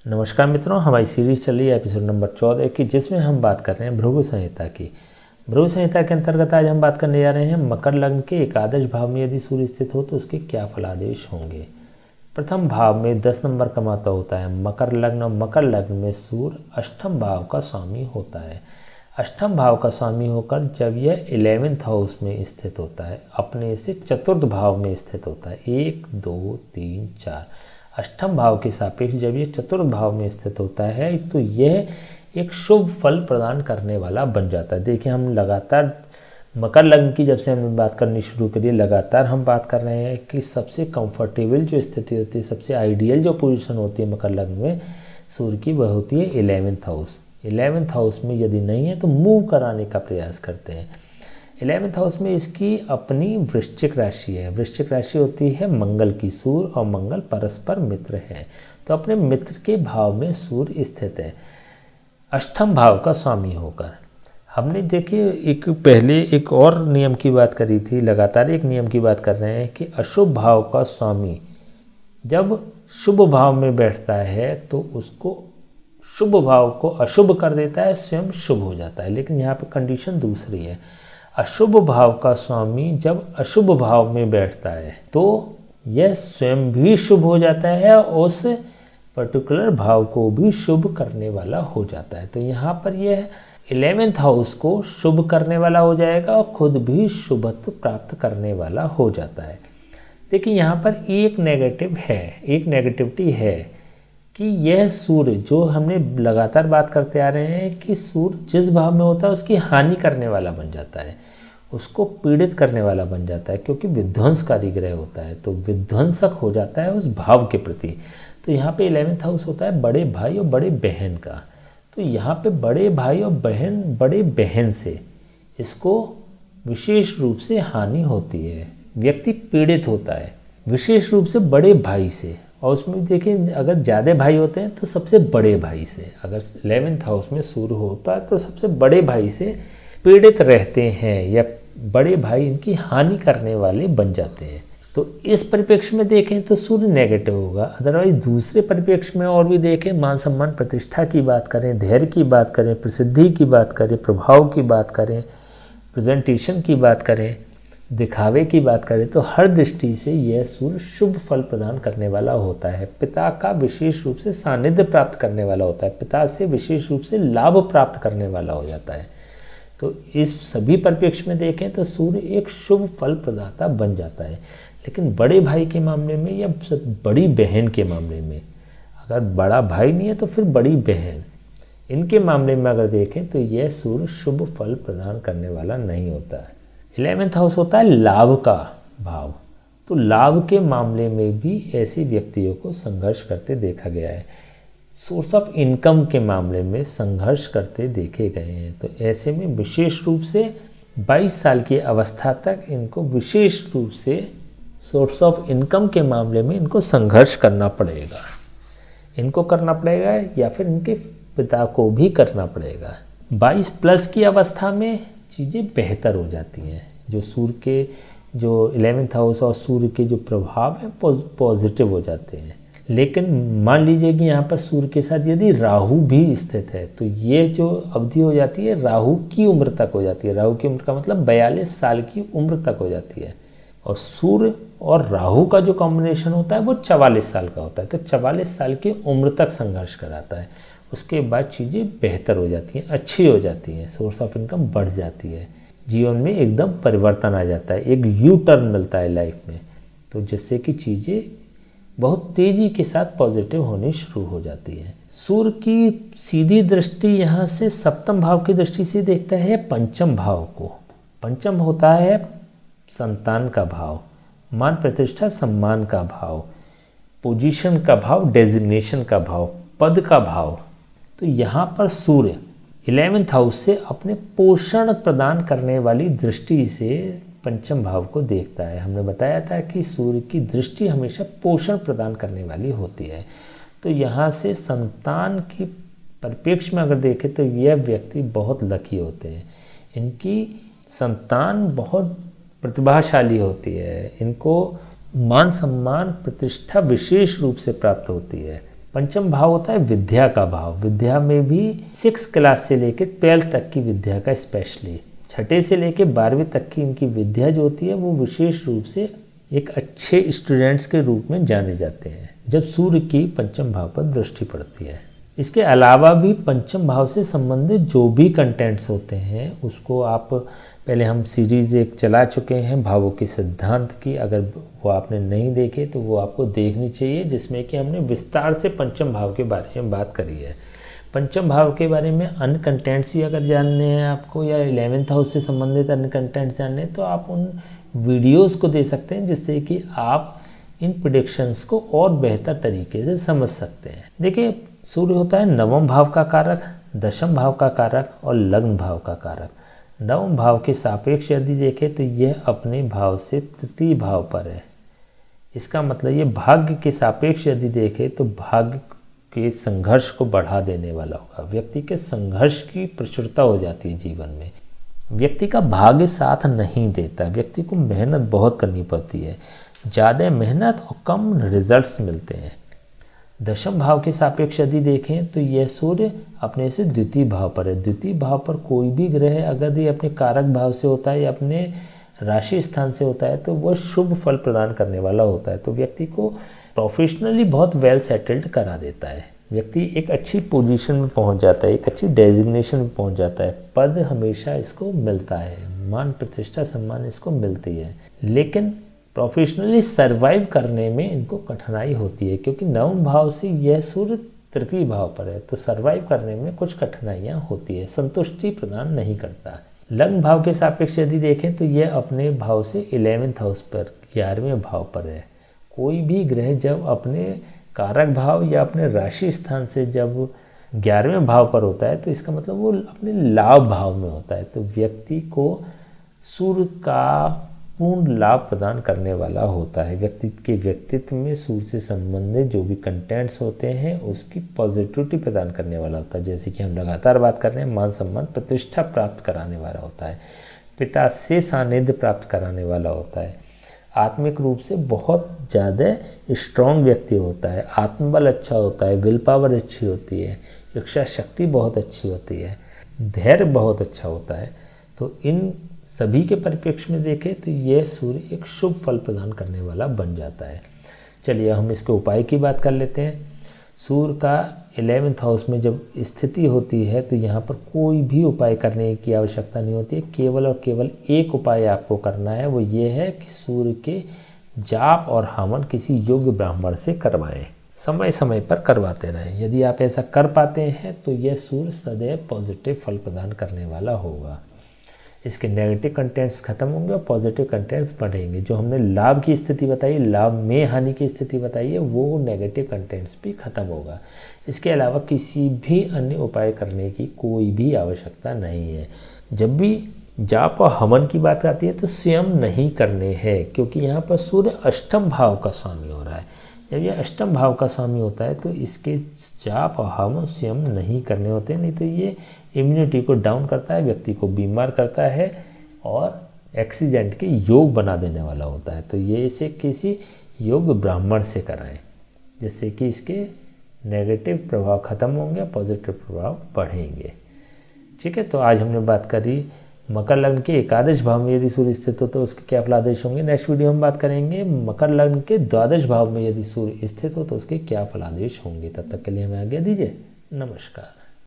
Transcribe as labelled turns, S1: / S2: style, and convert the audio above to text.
S1: नमस्कार मित्रों, हमारी सीरीज चल रही है एपिसोड नंबर 14 की, जिसमें हम बात कर रहे हैं भृगु संहिता की। भृगु संहिता के अंतर्गत आज हम बात करने जा रहे हैं मकर लग्न के एकादश भाव में यदि सूर्य स्थित हो तो उसके क्या फलादेश होंगे। प्रथम भाव में 10 नंबर का महत्व होता है मकर लग्न, और मकर लग्न में सूर्य अष्टम भाव का स्वामी होता है। अष्टम भाव का स्वामी होकर जब यह 11th हाउस में स्थित होता है, अपने से चतुर्थ भाव में स्थित होता है, 1 2 3 4 अष्टम भाव के सापेक्ष जब ये चतुर्थ भाव में स्थित होता है तो यह एक शुभ फल प्रदान करने वाला बन जाता है। देखिए, हम लगातार मकर लग्न की जब से हमने बात करनी शुरू करी, लगातार हम बात कर रहे हैं कि सबसे कंफर्टेबल जो स्थिति होती है, सबसे आइडियल जो पोजीशन होती है मकर लग्न में सूर्य की, वह होती है 11th हाउस। 11th हाउस में यदि नहीं है तो मूव कराने का प्रयास करते हैं। 11th हाउस में इसकी अपनी वृश्चिक राशि है। वृश्चिक राशि होती है मंगल की। सूर्य और मंगल परस्पर मित्र हैं, तो अपने मित्र के भाव में सूर्य स्थित है अष्टम भाव का स्वामी होकर। हमने देखिए पहले एक और नियम की बात करी थी, लगातार एक नियम की बात कर रहे हैं कि अशुभ भाव का स्वामी जब शुभ भाव में बैठता है तो उसको शुभ भाव को अशुभ कर देता है, स्वयं शुभ हो जाता है। लेकिन यहाँ पर कंडीशन दूसरी है, अशुभ भाव का स्वामी जब अशुभ भाव में बैठता है तो यह स्वयं भी शुभ हो जाता है और उस पर्टिकुलर भाव को भी शुभ करने वाला हो जाता है। तो यहाँ पर यह 11th हाउस को शुभ करने वाला हो जाएगा और खुद भी शुभत्व प्राप्त करने वाला हो जाता है। देखिए, यहाँ पर एक नेगेटिविटी है कि यह सूर्य, जो हमने लगातार बात करते आ रहे हैं कि सूर्य जिस भाव में होता है उसकी हानि करने वाला बन जाता है, उसको पीड़ित करने वाला बन जाता है, क्योंकि विध्वंसकारी ग्रह होता है, तो विध्वंसक हो जाता है उस भाव के प्रति। तो यहाँ पे 11th हाउस होता है बड़े भाई और बड़े बहन का। तो यहाँ पे बड़े भाई और बड़े बहन से इसको विशेष रूप से हानि होती है, व्यक्ति पीड़ित होता है विशेष रूप से बड़े भाई से। और उसमें देखिए, अगर ज़्यादा भाई होते हैं तो सबसे बड़े भाई से, अगर 11th हाउस में सूर्य होता है तो सबसे बड़े भाई से पीड़ित रहते हैं, या बड़े भाई इनकी हानि करने वाले बन जाते हैं। तो इस परिप्रेक्ष्य में देखें तो सूर्य नेगेटिव होगा। अदरवाइज दूसरे परिप्रेक्ष्य में और भी देखें, मान सम्मान प्रतिष्ठा की बात करें, धैर्य की बात करें, प्रसिद्धि की बात करें, प्रभाव की बात करें, प्रेजेंटेशन की बात करें, दिखावे की बात करें, तो हर दृष्टि से यह सूर्य शुभ फल प्रदान करने वाला होता है। पिता का विशेष रूप से सानिध्य प्राप्त करने वाला होता है, पिता से विशेष रूप से लाभ प्राप्त करने वाला हो जाता है। तो इस सभी परिप्रेक्ष्य में देखें तो सूर्य एक शुभ फल प्रदाता बन जाता है। लेकिन बड़े भाई के मामले में या बड़ी बहन के मामले में, अगर बड़ा भाई नहीं है तो फिर बड़ी बहन, इनके मामले में अगर देखें तो यह सूर्य शुभ फल प्रदान करने वाला नहीं होता है। 11th हाउस होता है लाभ का भाव, तो लाभ के मामले में भी ऐसे व्यक्तियों को संघर्ष करते देखा गया है। सोर्स ऑफ इनकम के मामले में संघर्ष करते देखे गए हैं। तो ऐसे में विशेष रूप से 22 साल की अवस्था तक इनको विशेष रूप से सोर्स ऑफ इनकम के मामले में इनको संघर्ष करना पड़ेगा, या फिर इनके पिता को भी करना पड़ेगा। 22 प्लस की अवस्था में चीज़ें बेहतर हो जाती हैं। जो सूर्य के जो 11th हाउस और सूर्य के जो प्रभाव हैं पॉजिटिव हो जाते हैं। लेकिन मान लीजिए कि यहाँ पर सूर्य के साथ यदि राहु भी स्थित है तो ये जो अवधि हो जाती है राहु की उम्र तक हो जाती है। राहु की उम्र का मतलब 42 साल की उम्र तक हो जाती है, और सूर्य और राहु का जो कॉम्बिनेशन होता है वो 44 साल का होता है। तो 44 साल की उम्र तक संघर्ष कराता है। उसके बाद चीज़ें बेहतर हो जाती हैं, अच्छी हो जाती हैं, सोर्स ऑफ इनकम बढ़ जाती है, जीवन में एकदम परिवर्तन आ जाता है, एक यू टर्न मिलता है लाइफ में, तो जिससे कि चीज़ें बहुत तेज़ी के साथ पॉजिटिव होनी शुरू हो जाती है। सूर्य की सीधी दृष्टि यहाँ से सप्तम भाव की दृष्टि से देखता है पंचम भाव को। पंचम होता है संतान का भाव, मान प्रतिष्ठा सम्मान का भाव, पोजीशन का भाव, डेजिग्नेशन का भाव, पद का भाव। तो यहाँ पर सूर्य 11th हाउस से अपने पोषण प्रदान करने वाली दृष्टि से पंचम भाव को देखता है। हमने बताया था कि सूर्य की दृष्टि हमेशा पोषण प्रदान करने वाली होती है। तो यहाँ से संतान की परिप्रेक्ष्य में अगर देखें तो यह व्यक्ति बहुत लकी होते हैं। इनकी संतान बहुत प्रतिभाशाली होती है, इनको मान सम्मान प्रतिष्ठा विशेष रूप से प्राप्त होती है। पंचम भाव होता है विद्या का भाव। विद्या में भी 6 क्लास से लेकर 12th तक की विद्या का, स्पेशली 6ठे से लेकर 12वीं तक की इनकी विद्या जो होती है वो विशेष रूप से एक अच्छे स्टूडेंट्स के रूप में जाने जाते हैं जब सूर्य की पंचम भाव पर दृष्टि पड़ती है। इसके अलावा भी पंचम भाव से संबंधित जो भी कंटेंट्स होते हैं उसको आप, पहले हम सीरीज़ एक चला चुके हैं भावों के सिद्धांत की, अगर वो आपने नहीं देखे तो वो आपको देखनी चाहिए, जिसमें कि हमने विस्तार से पंचम भाव के बारे में बात करी है। पंचम भाव के बारे में अन्य कंटेंट्स भी अगर जानने हैं आपको, या 11th हाउस से संबंधित अन्य कंटेंट्स जानने हैं, तो आप उन वीडियोस को दे सकते हैं, जिससे कि आप इन प्रेडिक्शंस को और बेहतर तरीके से समझ सकते हैं। देखिए, सूर्य होता है नवम भाव का कारक, दशम भाव का कारक और लग्न भाव का कारक। नवम भाव के सापेक्ष यदि देखें तो यह अपने भाव से तृतीय भाव पर है। इसका मतलब ये भाग्य के सापेक्ष यदि देखें तो भाग्य के संघर्ष को बढ़ा देने वाला होगा। व्यक्ति के संघर्ष की प्रचुरता हो जाती है जीवन में। व्यक्ति का भाग्य साथ नहीं देता, व्यक्ति को मेहनत बहुत करनी पड़ती है, ज़्यादा मेहनत और कम रिजल्ट्स मिलते हैं। दशम भाव के सापेक्ष यदि देखें तो यह सूर्य अपने से द्वितीय भाव पर है। द्वितीय भाव पर कोई भी ग्रह अगर ये अपने कारक भाव से होता है या अपने राशि स्थान से होता है तो वह शुभ फल प्रदान करने वाला होता है। तो व्यक्ति को प्रोफेशनली बहुत वेल सेटल्ड करा देता है। व्यक्ति एक अच्छी पोजीशन में पहुंच जाता है, एक अच्छी डेजिग्नेशन में पहुंच जाता है, पद हमेशा इसको मिलता है, मान प्रतिष्ठा सम्मान इसको मिलती है। लेकिन प्रोफेशनली सरवाइव करने में इनको कठिनाई होती है, क्योंकि नवम भाव से यह सूर्य तृतीय भाव पर है, तो सरवाइव करने में कुछ कठिनाइयाँ होती है, संतुष्टि प्रदान नहीं करता। लग्न भाव के सापेक्ष यदि देखें तो यह अपने भाव से 11th हाउस पर, 11वें भाव पर है। कोई भी ग्रह जब अपने कारक भाव या अपने राशि स्थान से जब 11वें भाव पर होता है तो इसका मतलब वो अपने लाभ भाव में होता है। तो व्यक्ति को सूर्य का पूर्ण लाभ प्रदान करने वाला होता है। व्यक्ति के व्यक्तित्व में सूर्य से संबंधित जो भी कंटेंट्स होते हैं उसकी पॉजिटिविटी प्रदान करने वाला होता है। जैसे कि हम लगातार बात कर रहे हैं, मान सम्मान प्रतिष्ठा प्राप्त कराने वाला होता है, पिता से सानिध्य प्राप्त कराने वाला होता है, आत्मिक रूप से बहुत ज़्यादा स्ट्रॉन्ग व्यक्ति होता है, आत्मबल अच्छा होता है, विल पावर अच्छी होती है, इच्छा शक्ति बहुत अच्छी होती है, धैर्य बहुत अच्छा होता है। तो इन सभी के परिप्रेक्ष्य में देखें तो यह सूर्य एक शुभ फल प्रदान करने वाला बन जाता है। चलिए हम इसके उपाय की बात कर लेते हैं। सूर्य का 11th हाउस में जब स्थिति होती है तो यहाँ पर कोई भी उपाय करने की आवश्यकता नहीं होती है, केवल और केवल एक उपाय आपको करना है, वो ये है कि सूर्य के जाप और हवन किसी योग्य ब्राह्मण से करवाएं, समय समय पर करवाते रहें। यदि आप ऐसा कर पाते हैं तो यह सूर्य सदैव पॉजिटिव फल प्रदान करने वाला होगा। इसके नेगेटिव कंटेंट्स खत्म होंगे और पॉजिटिव कंटेंट्स बढ़ेंगे। जो हमने लाभ की स्थिति बताई, लाभ में हानि की स्थिति बताई है, वो नेगेटिव कंटेंट्स भी खत्म होगा। इसके अलावा किसी भी अन्य उपाय करने की कोई भी आवश्यकता नहीं है। जब भी जाप और हवन की बात आती है तो स्वयं नहीं करने हैं, क्योंकि यहाँ पर सूर्य अष्टम भाव का स्वामी हो रहा है। जब ये अष्टम भाव का स्वामी होता है तो इसके जाप और हवन स्वयं नहीं करने होते, नहीं तो ये इम्यूनिटी को डाउन करता है, व्यक्ति को बीमार करता है और एक्सीडेंट के योग बना देने वाला होता है। तो ये इसे किसी योग्य ब्राह्मण से कराएं, जिससे कि इसके नेगेटिव प्रभाव खत्म होंगे, पॉजिटिव प्रभाव बढ़ेंगे। ठीक है, तो आज हमने बात करी मकर लग्न के एकादश भाव में यदि सूर्य स्थित हो तो उसके क्या फलादेश होंगे। नेक्स्ट वीडियो हम बात करेंगे मकर लग्न के द्वादश भाव में यदि सूर्य स्थित हो तो उसके क्या फलादेश होंगे। तब तक के लिए हमें आज्ञा दीजिए। नमस्कार।